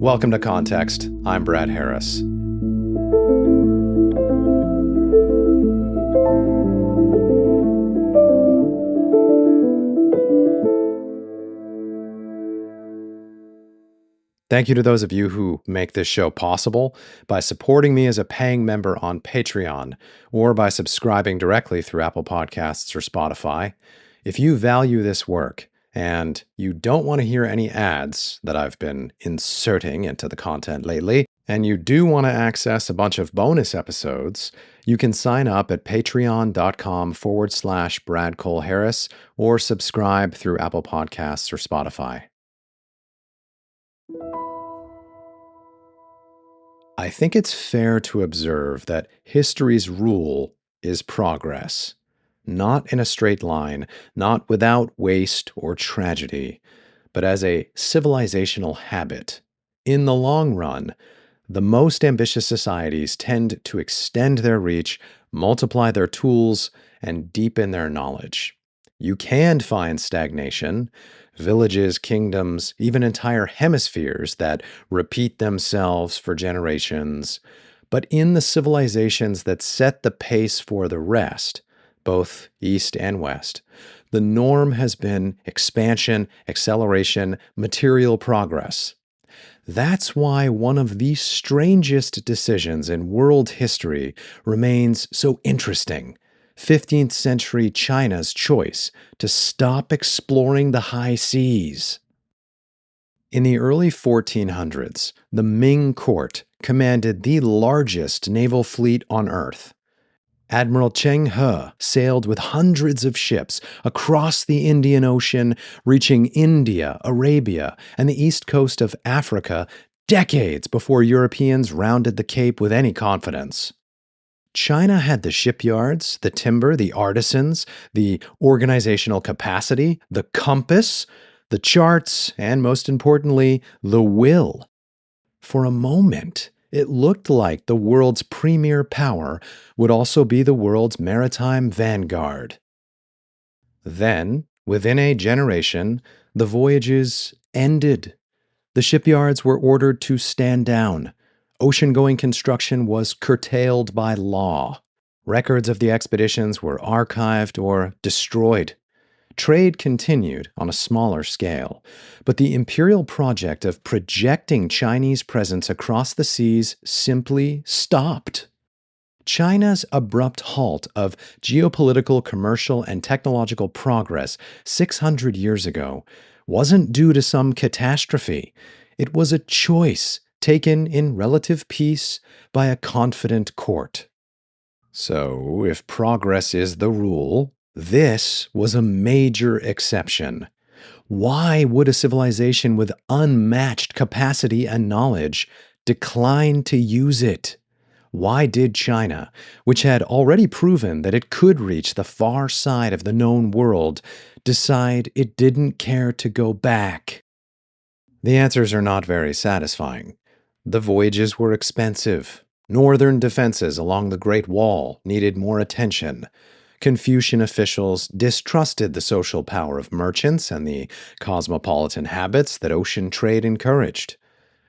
Welcome to Context. I'm Brad Harris. Thank you to those of you who make this show possible by supporting me as a paying member on Patreon or by subscribing directly through Apple Podcasts or Spotify. If you value this work and you don't want to hear any ads that I've been inserting into the content lately, and you do want to access a bunch of bonus episodes, you can sign up at patreon.com/Brad Cole Harris or subscribe through Apple Podcasts or Spotify. I think it's fair to observe that history's rule is progress, not in a straight line, not without waste or tragedy, but as a civilizational habit. In the long run, the most ambitious societies tend to extend their reach, multiply their tools, and deepen their knowledge. You can find stagnation, villages, kingdoms, even entire hemispheres that repeat themselves for generations. But in the civilizations that set the pace for the rest, both East and West, the norm has been expansion, acceleration, material progress. That's why one of the strangest decisions in world history remains so interesting. 15th century China's choice to stop exploring the high seas. In the early 1400s, the Ming court commanded the largest naval fleet on Earth. Admiral Cheng He sailed with hundreds of ships across the Indian Ocean, reaching India, Arabia, and the east coast of Africa decades before Europeans rounded the Cape with any confidence. China had the shipyards, the timber, the artisans, the organizational capacity, the compass, the charts, and most importantly, the will. For a moment, it looked like the world's premier power would also be the world's maritime vanguard. Then, within a generation, the voyages ended. The shipyards were ordered to stand down. Ocean-going construction was curtailed by law. Records of the expeditions were archived or destroyed. Trade continued on a smaller scale, but the imperial project of projecting Chinese presence across the seas simply stopped. China's abrupt halt of geopolitical, commercial, and technological progress 600 years ago wasn't due to some catastrophe. It was a choice taken in relative peace by a confident court. So, if progress is the rule, this was a major exception. Why would a civilization with unmatched capacity and knowledge decline to use it? Why did China, which had already proven that it could reach the far side of the known world, decide it didn't care to go back? The answers are not very satisfying. The voyages were expensive. Northern defenses along the Great Wall needed more attention. Confucian officials distrusted the social power of merchants and the cosmopolitan habits that ocean trade encouraged.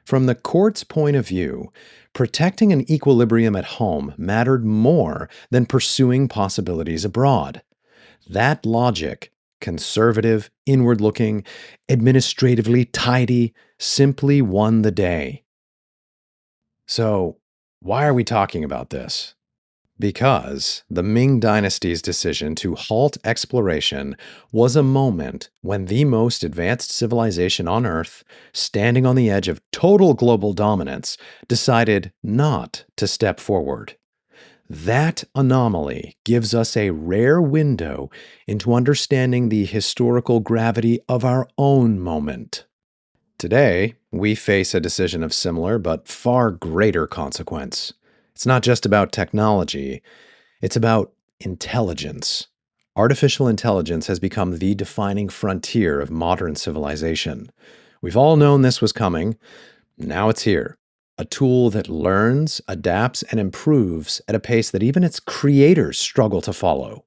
From the court's point of view, protecting an equilibrium at home mattered more than pursuing possibilities abroad. That logic, conservative, inward-looking, administratively tidy, simply won the day. So, why are we talking about this? Because the Ming Dynasty's decision to halt exploration was a moment when the most advanced civilization on Earth, standing on the edge of total global dominance, decided not to step forward. That anomaly gives us a rare window into understanding the historical gravity of our own moment. Today, we face a decision of similar but far greater consequence. It's not just about technology, it's about intelligence. Artificial intelligence has become the defining frontier of modern civilization. We've all known this was coming. Now it's here. A tool that learns, adapts, and improves at a pace that even its creators struggle to follow.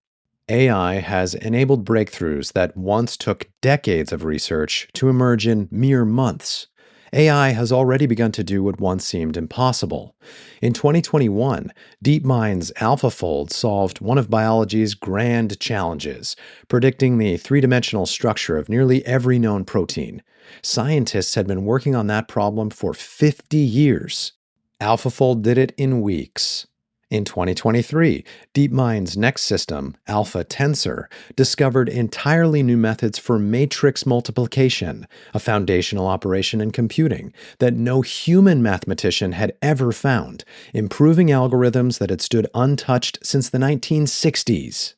AI has enabled breakthroughs that once took decades of research to emerge in mere months. AI has already begun to do what once seemed impossible. In 2021, DeepMind's AlphaFold solved one of biology's grand challenges, predicting the three-dimensional structure of nearly every known protein. Scientists had been working on that problem for 50 years. AlphaFold did it in weeks. In 2023, DeepMind's next system, Alpha Tensor, discovered entirely new methods for matrix multiplication, a foundational operation in computing that no human mathematician had ever found, improving algorithms that had stood untouched since the 1960s.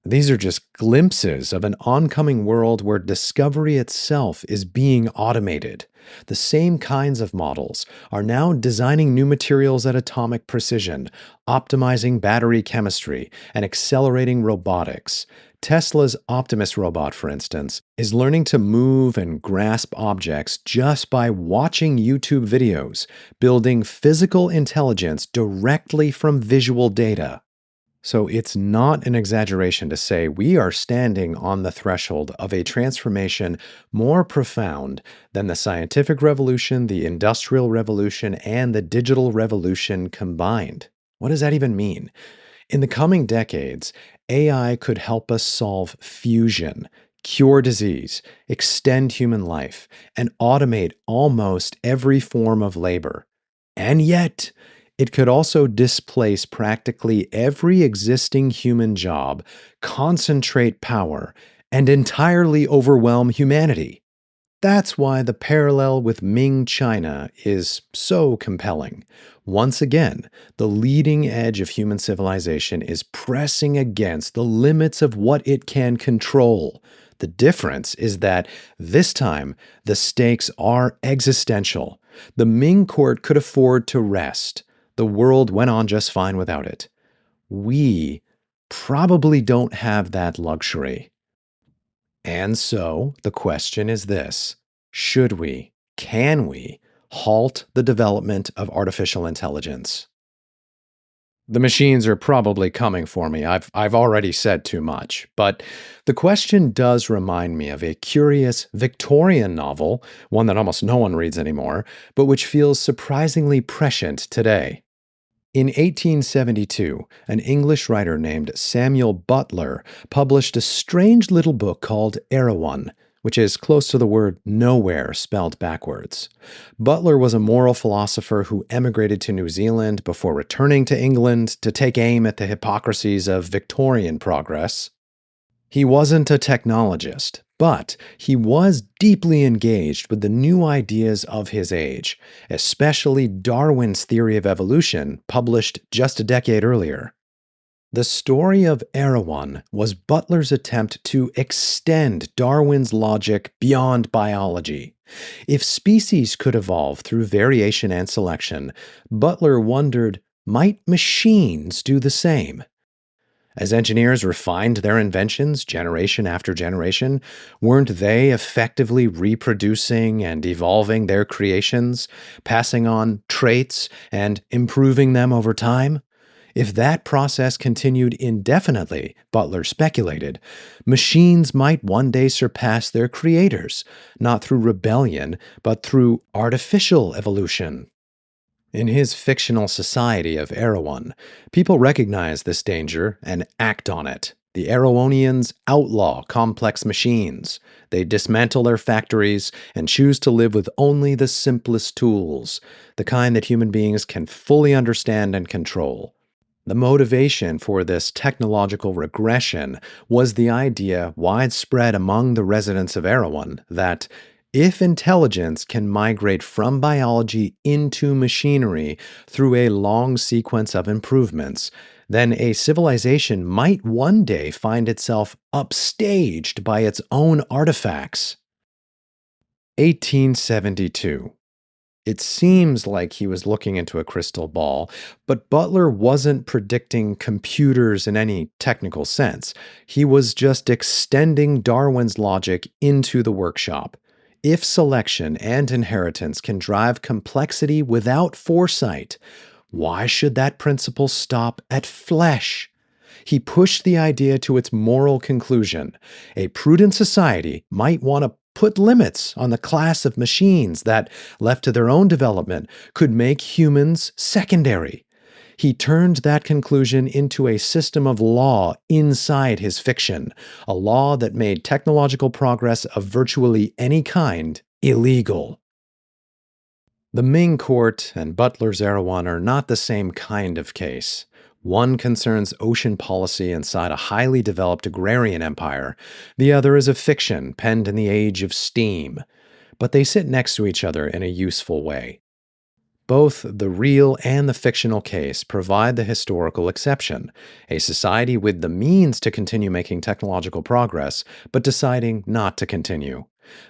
These are just glimpses of an oncoming world where discovery itself is being automated. The same kinds of models are now designing new materials at atomic precision, optimizing battery chemistry, and accelerating robotics. Tesla's Optimus robot, for instance, is learning to move and grasp objects just by watching YouTube videos, building physical intelligence directly from visual data. So it's not an exaggeration to say we are standing on the threshold of a transformation more profound than the scientific revolution, the industrial revolution, and the digital revolution combined. What does that even mean? In the coming decades, AI could help us solve fusion, cure disease, extend human life, and automate almost every form of labor. And yet, it could also displace practically every existing human job, concentrate power, and entirely overwhelm humanity. That's why the parallel with Ming China is so compelling. Once again, the leading edge of human civilization is pressing against the limits of what it can control. The difference is that this time the stakes are existential. The Ming court could afford to rest. The world went on just fine without it. We probably don't have that luxury. And so the question is this: should we, can we, halt the development of artificial intelligence? The machines are probably coming for me. I've already said too much. But the question does remind me of a curious Victorian novel, one that almost no one reads anymore, but which feels surprisingly prescient today. In 1872, an English writer named Samuel Butler published a strange little book called Erewhon, which is close to the word nowhere spelled backwards. Butler was a moral philosopher who emigrated to New Zealand before returning to England to take aim at the hypocrisies of Victorian progress. He wasn't a technologist, but he was deeply engaged with the new ideas of his age, especially Darwin's theory of evolution, published just a decade earlier. The story of Erewhon was Butler's attempt to extend Darwin's logic beyond biology. If species could evolve through variation and selection, Butler wondered, might machines do the same? As engineers refined their inventions generation after generation, weren't they effectively reproducing and evolving their creations, passing on traits and improving them over time? If that process continued indefinitely, Butler speculated, machines might one day surpass their creators, not through rebellion, but through artificial evolution. In his fictional society of Erewhon, people recognize this danger and act on it. The Erewhonians outlaw complex machines. They dismantle their factories and choose to live with only the simplest tools, the kind that human beings can fully understand and control. The motivation for this technological regression was the idea widespread among the residents of Erewhon that if intelligence can migrate from biology into machinery through a long sequence of improvements, then a civilization might one day find itself upstaged by its own artifacts. 1872. It seems like he was looking into a crystal ball, but Butler wasn't predicting computers in any technical sense. He was just extending Darwin's logic into the workshop. If selection and inheritance can drive complexity without foresight, why should that principle stop at flesh? He pushed the idea to its moral conclusion. A prudent society might want to put limits on the class of machines that, left to their own development, could make humans secondary. He turned that conclusion into a system of law inside his fiction, a law that made technological progress of virtually any kind illegal. The Ming court and Butler's Erewhon are not the same kind of case. One concerns ocean policy inside a highly developed agrarian empire. The other is a fiction penned in the age of steam. But they sit next to each other in a useful way. Both the real and the fictional case provide the historical exception, a society with the means to continue making technological progress, but deciding not to continue.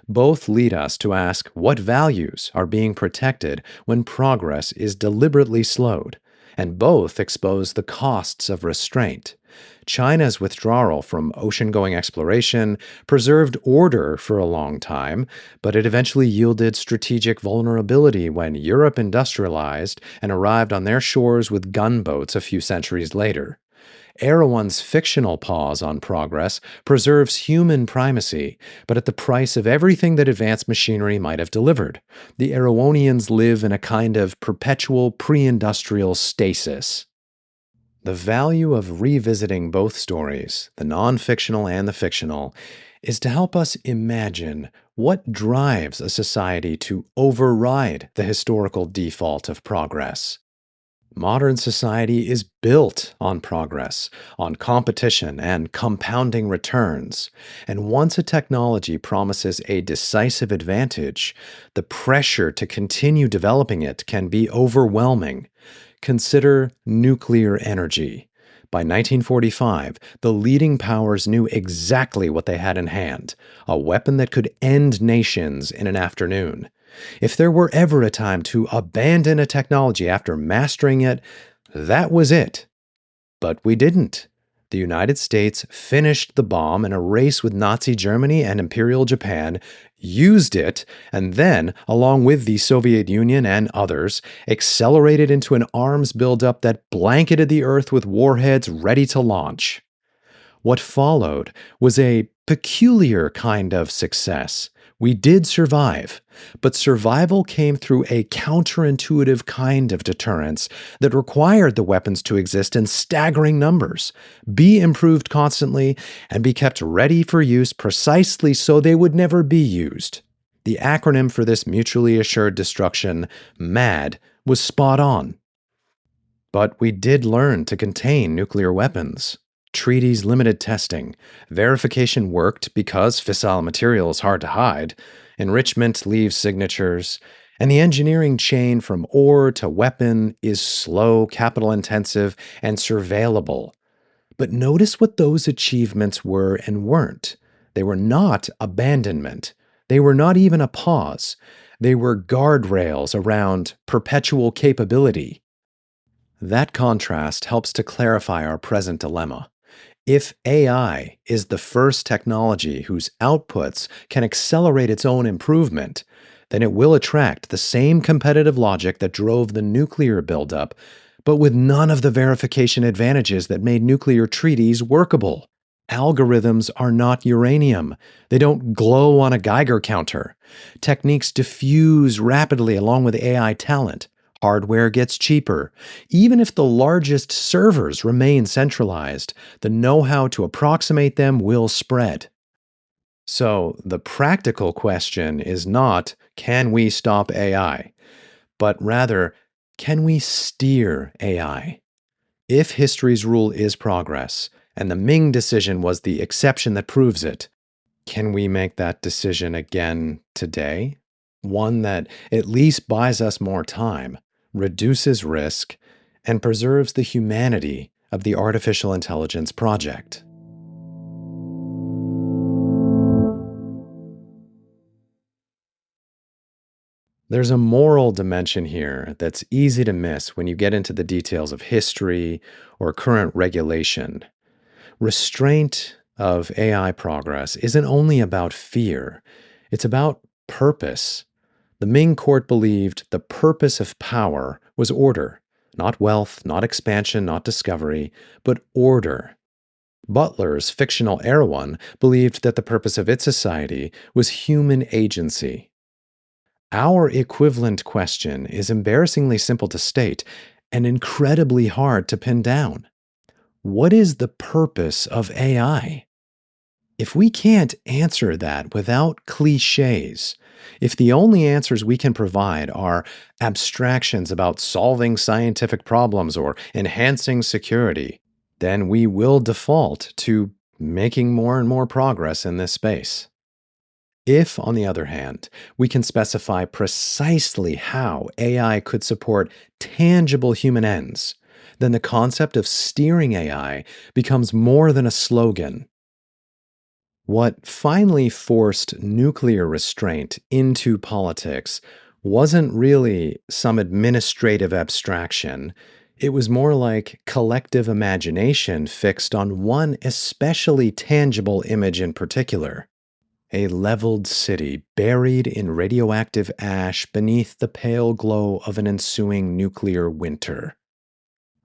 Both lead us to ask what values are being protected when progress is deliberately slowed, and both expose the costs of restraint. China's withdrawal from ocean going exploration preserved order for a long time, but it eventually yielded strategic vulnerability when Europe industrialized and arrived on their shores with gunboats a few centuries later. Erewhon's fictional pause on progress preserves human primacy, but at the price of everything that advanced machinery might have delivered. The Erewhonians live in a kind of perpetual pre-industrial stasis. The value of revisiting both stories, the non-fictional and the fictional, is to help us imagine what drives a society to override the historical default of progress. Modern society is built on progress, on competition and compounding returns. And once a technology promises a decisive advantage, the pressure to continue developing it can be overwhelming. Consider nuclear energy. By 1945, the leading powers knew exactly what they had in hand, a weapon that could end nations in an afternoon. If there were ever a time to abandon a technology after mastering it, that was it. But we didn't. The United States finished the bomb in a race with Nazi Germany and Imperial Japan, used it, and then, along with the Soviet Union and others, accelerated into an arms buildup that blanketed the Earth with warheads ready to launch. What followed was a peculiar kind of success. We did survive, but survival came through a counterintuitive kind of deterrence that required the weapons to exist in staggering numbers, be improved constantly, and be kept ready for use precisely so they would never be used. The acronym for this mutually assured destruction, MAD, was spot on. But we did learn to contain nuclear weapons. Treaties limited testing. Verification worked because fissile material is hard to hide. Enrichment leaves signatures. And the engineering chain from ore to weapon is slow, capital intensive, and surveillable. But notice what those achievements were and weren't. They were not abandonment. They were not even a pause. They were guardrails around perpetual capability. That contrast helps to clarify our present dilemma. If AI is the first technology whose outputs can accelerate its own improvement, then it will attract the same competitive logic that drove the nuclear buildup, but with none of the verification advantages that made nuclear treaties workable. Algorithms are not uranium. They don't glow on a Geiger counter. Techniques diffuse rapidly along with AI talent. Hardware gets cheaper. Even if the largest servers remain centralized, the know-how to approximate them will spread. So, the practical question is not, can we stop AI? But rather, can we steer AI? If history's rule is progress, and the Ming decision was the exception that proves it, can we make that decision again today? One that at least buys us more time, reduces risk, and preserves the humanity of the artificial intelligence project. There's a moral dimension here that's easy to miss when you get into the details of history or current regulation. Restraint of AI progress isn't only about fear, it's about purpose. The Ming court believed the purpose of power was order, not wealth, not expansion, not discovery, but order. Butler's fictional Erewhon believed that the purpose of its society was human agency. Our equivalent question is embarrassingly simple to state and incredibly hard to pin down. What is the purpose of AI? If we can't answer that without cliches, if the only answers we can provide are abstractions about solving scientific problems or enhancing security, then we will default to making more and more progress in this space. If, on the other hand, we can specify precisely how AI could support tangible human ends, then the concept of steering AI becomes more than a slogan. What finally forced nuclear restraint into politics wasn't really some administrative abstraction. It was more like collective imagination fixed on one especially tangible image in particular: a leveled city buried in radioactive ash beneath the pale glow of an ensuing nuclear winter.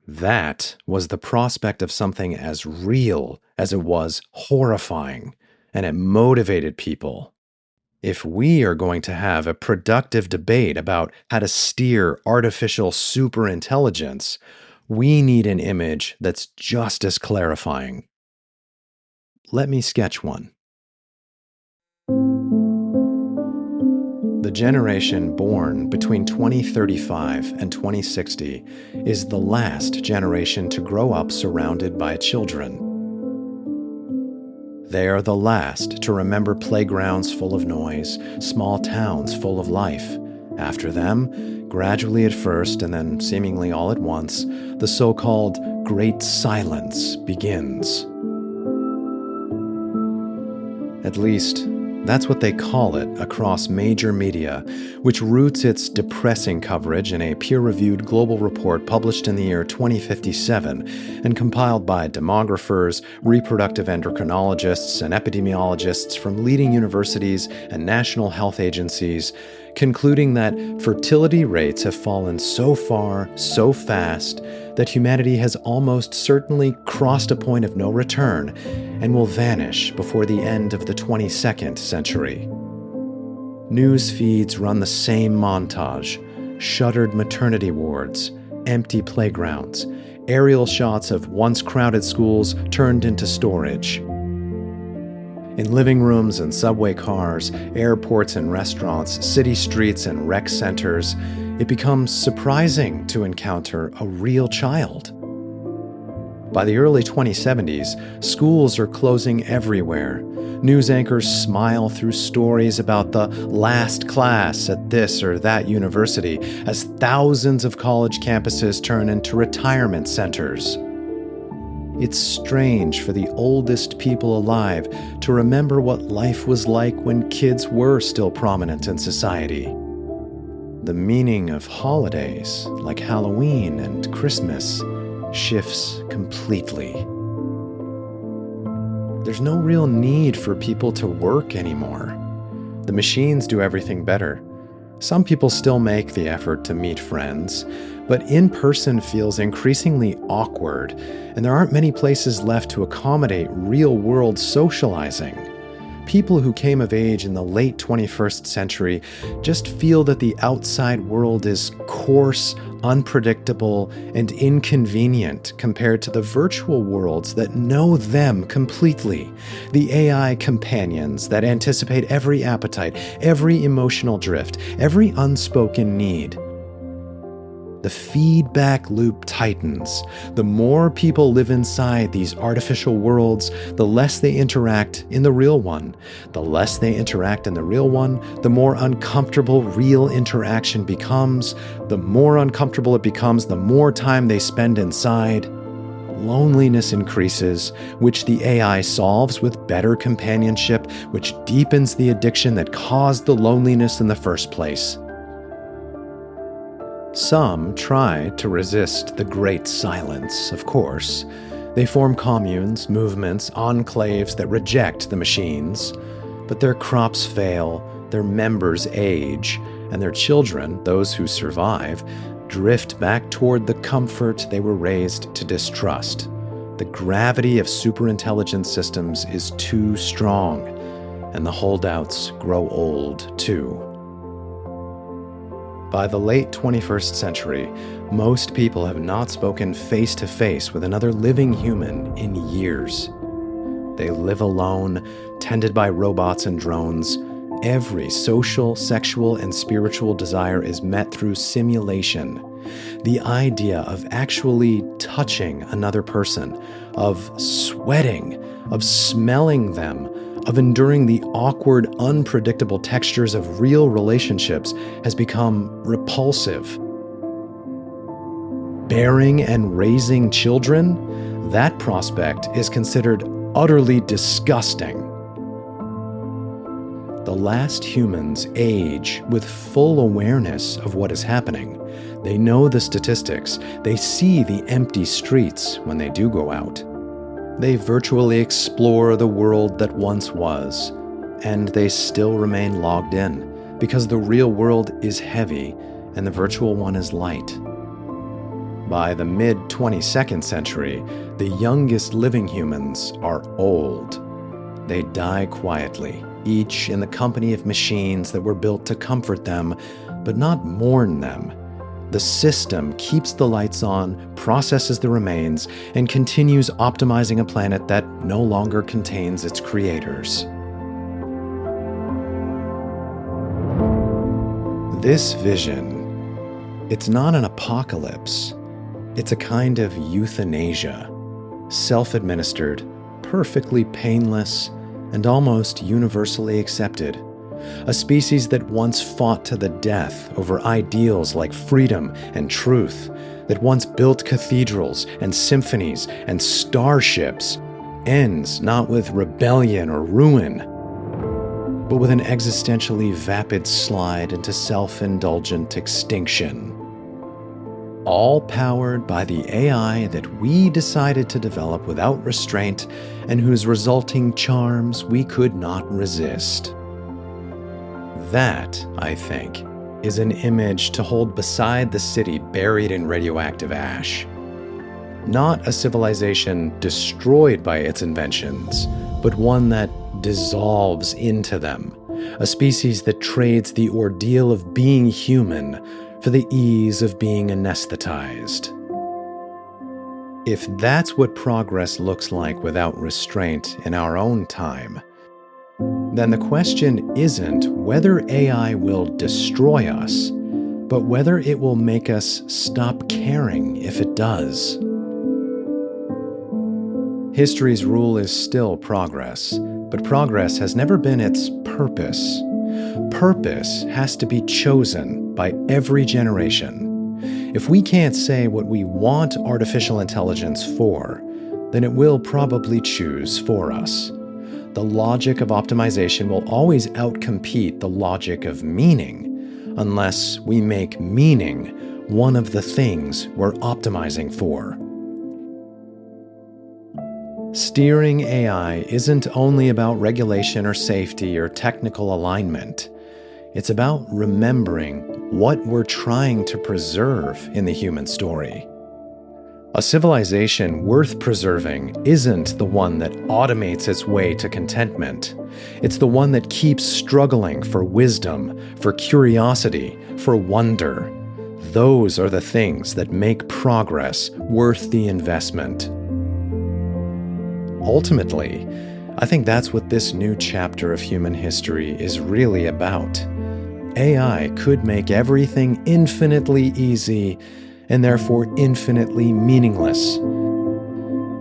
That was the prospect of something as real as it was horrifying, and it motivated people. If we are going to have a productive debate about how to steer artificial superintelligence, we need an image that's just as clarifying. Let me sketch one. The generation born between 2035 and 2060 is the last generation to grow up surrounded by children. They are the last to remember playgrounds full of noise, small towns full of life. After them, gradually at first and then seemingly all at once, the so-called Great Silence begins. At least, that's what they call it across major media, which roots its depressing coverage in a peer-reviewed global report published in the year 2057 and compiled by demographers, reproductive endocrinologists, and epidemiologists from leading universities and national health agencies, concluding that fertility rates have fallen so far, so fast, that humanity has almost certainly crossed a point of no return and will vanish before the end of the 22nd century. News feeds run the same montage: shuttered maternity wards, empty playgrounds, aerial shots of once crowded schools turned into storage. In living rooms and subway cars, airports and restaurants, city streets and rec centers, it becomes surprising to encounter a real child. By the early 2070s, schools are closing everywhere. News anchors smile through stories about the last class at this or that university as thousands of college campuses turn into retirement centers. It's strange for the oldest people alive to remember what life was like when kids were still prominent in society. The meaning of holidays, like Halloween and Christmas, shifts completely. There's no real need for people to work anymore. The machines do everything better. Some people still make the effort to meet friends, but in-person feels increasingly awkward, and there aren't many places left to accommodate real-world socializing. People who came of age in the late 21st century just feel that the outside world is coarse, unpredictable, and inconvenient compared to the virtual worlds that know them completely, the AI companions that anticipate every appetite, every emotional drift, every unspoken need. The feedback loop tightens. The more people live inside these artificial worlds, the less they interact in the real one. The less they interact in the real one, the more uncomfortable real interaction becomes. The more uncomfortable it becomes, the more time they spend inside. Loneliness increases, which the AI solves with better companionship, which deepens the addiction that caused the loneliness in the first place. Some try to resist the Great Silence, of course. They form communes, movements, enclaves that reject the machines. But their crops fail, their members age, and their children, those who survive, drift back toward the comfort they were raised to distrust. The gravity of superintelligence systems is too strong, and the holdouts grow old too. By the late 21st century, most people have not spoken face to face with another living human in years. They live alone, tended by robots and drones. Every social, sexual, and spiritual desire is met through simulation. The idea of actually touching another person, of sweating, of smelling them, of enduring the awkward, unpredictable textures of real relationships has become repulsive. Bearing and raising children, that prospect is considered utterly disgusting. The last humans age with full awareness of what is happening. They know the statistics. They see the empty streets when they do go out. They virtually explore the world that once was, and they still remain logged in because the real world is heavy and the virtual one is light. By the mid-22nd century, the youngest living humans are old. They die quietly, each in the company of machines that were built to comfort them, but not mourn them. The system keeps the lights on, processes the remains, and continues optimizing a planet that no longer contains its creators. This vision, it's not an apocalypse. It's a kind of euthanasia, self-administered, perfectly painless, and almost universally accepted. A species that once fought to the death over ideals like freedom and truth, that once built cathedrals and symphonies and starships, ends not with rebellion or ruin, but with an existentially vapid slide into self-indulgent extinction. All powered by the AI that we decided to develop without restraint and whose resulting charms we could not resist. That, I think, is an image to hold beside the city buried in radioactive ash. Not a civilization destroyed by its inventions, but one that dissolves into them. A species that trades the ordeal of being human for the ease of being anesthetized. If that's what progress looks like without restraint in our own time, then the question isn't whether AI will destroy us, but whether it will make us stop caring if it does. History's rule is still progress, but progress has never been its purpose. Purpose has to be chosen by every generation. If we can't say what we want artificial intelligence for, then it will probably choose for us. The logic of optimization will always outcompete the logic of meaning, unless we make meaning one of the things we're optimizing for. Steering AI isn't only about regulation or safety or technical alignment. It's about remembering what we're trying to preserve in the human story. A civilization worth preserving isn't the one that automates its way to contentment. It's the one that keeps struggling for wisdom, for curiosity, for wonder. Those are the things that make progress worth the investment. Ultimately, I think that's what this new chapter of human history is really about. AI could make everything infinitely easy and therefore infinitely meaningless.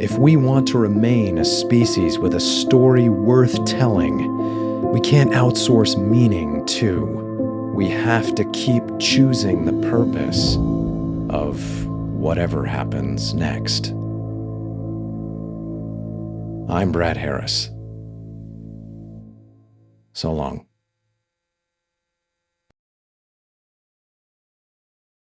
If we want to remain a species with a story worth telling, we can't outsource meaning too. We have to keep choosing the purpose of whatever happens next. I'm Brad Harris. So long.